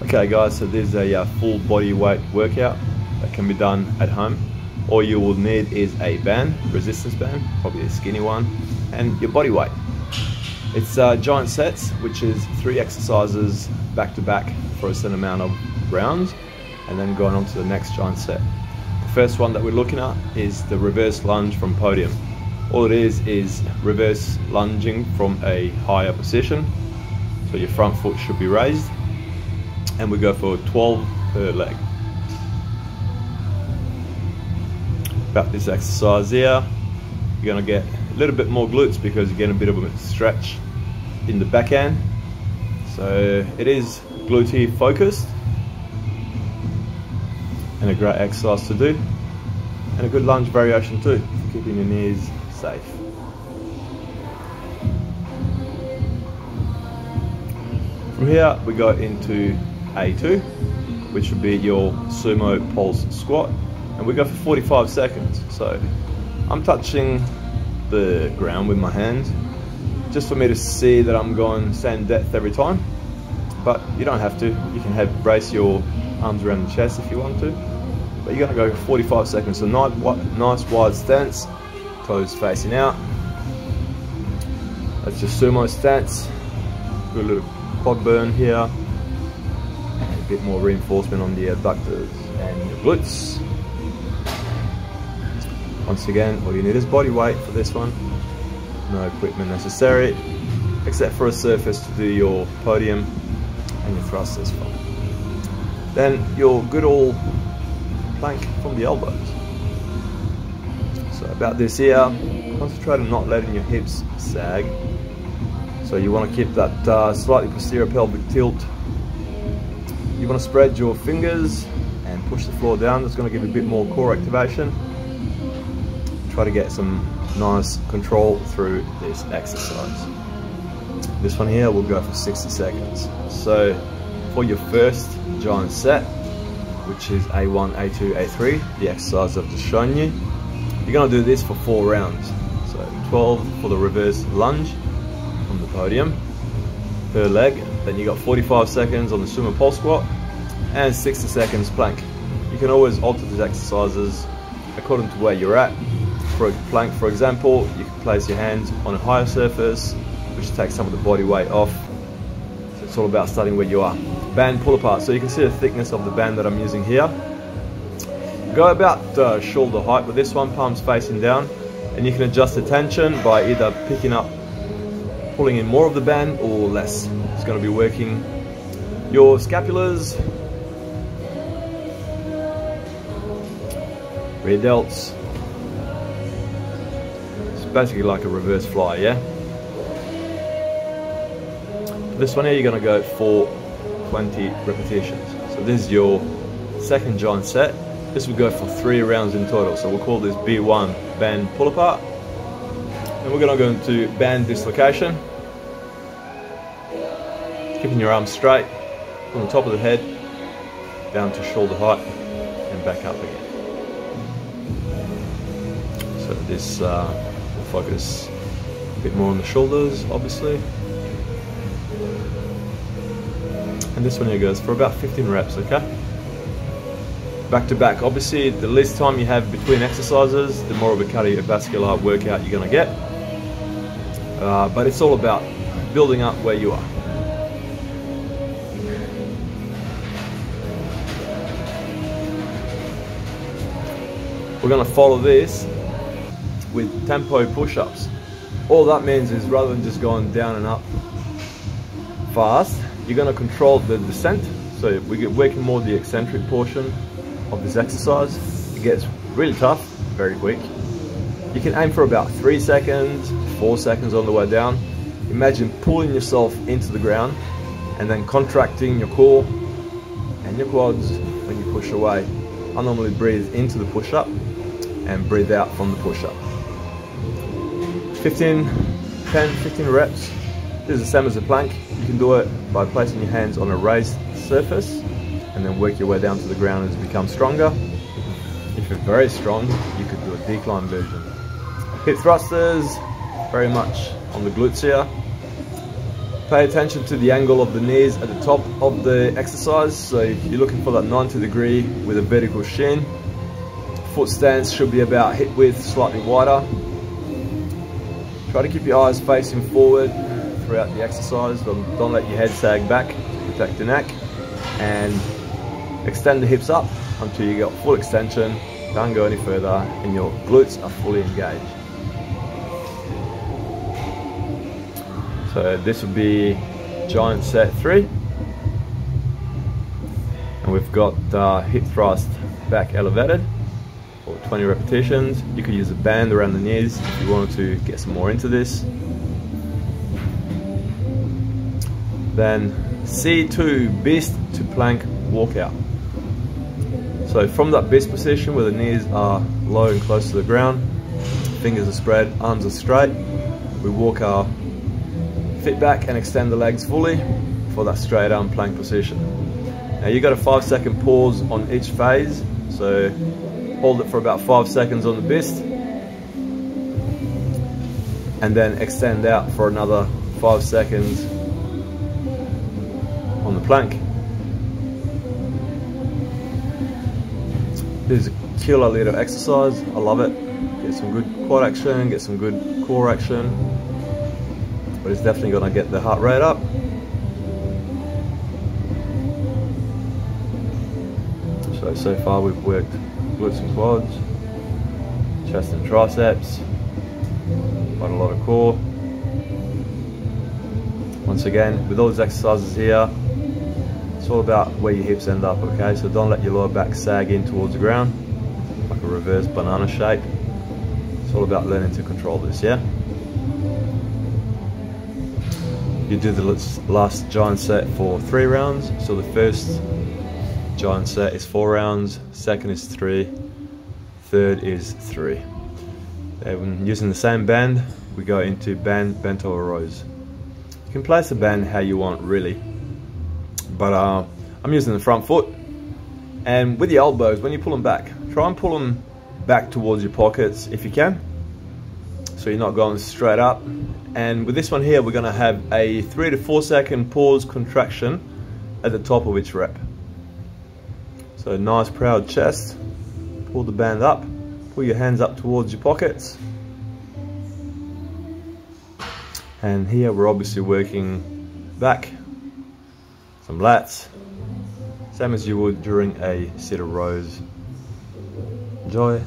Okay guys, so this is a full body weight workout that can be done at home. All you will need is a band, resistance band, probably a skinny one, and your body weight. It's giant sets, which is 3 exercises back to back for a certain amount of rounds, and then going on to the next giant set. The first one that we're looking at is the reverse lunge from podium. All it is reverse lunging from a higher position, so your front foot should be raised, and we go for 12 per leg. About this exercise here, you're going to get a little bit more glutes because you're getting a bit of a stretch in the back end. So it is glute focused and a great exercise to do, and a good lunge variation too, for keeping your knees safe. From here we go into A2, which would be your sumo pulse squat, and we go for 45 seconds. So I'm touching the ground with my hand just for me to see that I'm going same depth every time, but you don't have to. You can brace your arms around the chest if you want to, but you're going to go for 45 seconds. So nice wide stance, toes facing out. That's your sumo stance. Good little quad burn here, a bit more reinforcement on the adductors and your glutes. Once again, all you need is body weight for this one. No equipment necessary, except for a surface to do your podium and your thrusters from. Then your good old plank from the elbows. So about this here, concentrate on not letting your hips sag. So you want to keep that slightly posterior pelvic tilt. You want to spread your fingers and push the floor down. That's going to give you a bit more core activation. Try to get some nice control through this exercise. This one here will go for 60 seconds. So for your first giant set, which is A1, A2, A3, the exercise I've just shown you, you're going to do this for 4 rounds. So 12 for the reverse lunge on the podium per leg. Then you got 45 seconds on the sumo pulse squat and 60 seconds plank. You can always alter these exercises according to where you're at. For a plank, for example, you can place your hands on a higher surface, which takes some of the body weight off. So it's all about starting where you are. Band pull apart. So you can see the thickness of the band that I'm using here. Go about shoulder height with this one, palms facing down, and you can adjust the tension by either picking up, pulling in more of the band or less. It's going to be working your scapulars, rear delts. It's basically like a reverse fly, yeah? For this one here, you're going to go for 20 repetitions. So this is your second giant set. This will go for 3 rounds in total. So we'll call this B1 band pull apart. And we're going to go into band dislocation. Keeping your arms straight from the top of the head down to shoulder height and back up again. So this will focus a bit more on the shoulders, obviously. And this one here goes for about 15 reps, okay? Back to back. Obviously, the less time you have between exercises, the more of a cardiovascular workout you're going to get. But it's all about building up where you are. We're going to follow this with tempo push-ups. All that means is rather than just going down and up fast, you're going to control the descent. So we get working more the eccentric portion of this exercise. It gets really tough very quick. You can aim for about 3 seconds, 4 seconds on the way down. Imagine pulling yourself into the ground and then contracting your core and your quads when you push away. I normally breathe into the push-up and breathe out from the push-up. 10, 15 reps. This is the same as a plank. You can do it by placing your hands on a raised surface and then work your way down to the ground as you become stronger. If you're very strong, you could do a decline version. Hip thrusters, very much on the glutes here. Pay attention to the angle of the knees at the top of the exercise. So you're looking for that 90° with a vertical shin. Foot stance should be about hip width, slightly wider. Try to keep your eyes facing forward throughout the exercise. Don't let your head sag back to protect your neck. And extend the hips up until you get full extension. Don't go any further and your glutes are fully engaged. So this would be giant set 3. And we've got hip thrust back elevated for 20 repetitions. You could use a band around the knees if you wanted to get some more into this. Then C2 beast to plank walkout. So from that beast position where the knees are low and close to the ground, fingers are spread, arms are straight, we walk our feet back and extend the legs fully for that straight arm plank position. Now you got a 5-second pause on each phase, so hold it for about 5 seconds on the beast and then extend out for another 5 seconds on the plank. This is a killer little exercise, I love it. Get some good quad action, get some good core action, but it's definitely going to get the heart rate up. So far we've worked glutes and quads, chest and triceps, quite a lot of core. Once again, with all these exercises here, it's all about where your hips end up, okay? So don't let your lower back sag in towards the ground, like a reverse banana shape. It's all about learning to control this, yeah? You do the last giant set for 3 rounds. So the first giant set is 4 rounds, second is 3, third is 3. And using the same band, we go into band, bent over rows. You can place the band how you want, really. But I'm using the front foot. And with your elbows, when you pull them back, try and pull them back towards your pockets if you can, so you're not going straight up. And with this one here, we're going to have a 3 to 4 second pause contraction at the top of each rep. So nice proud chest, pull the band up, pull your hands up towards your pockets. And here we're obviously working back, some lats, same as you would during a set of rows. Enjoy.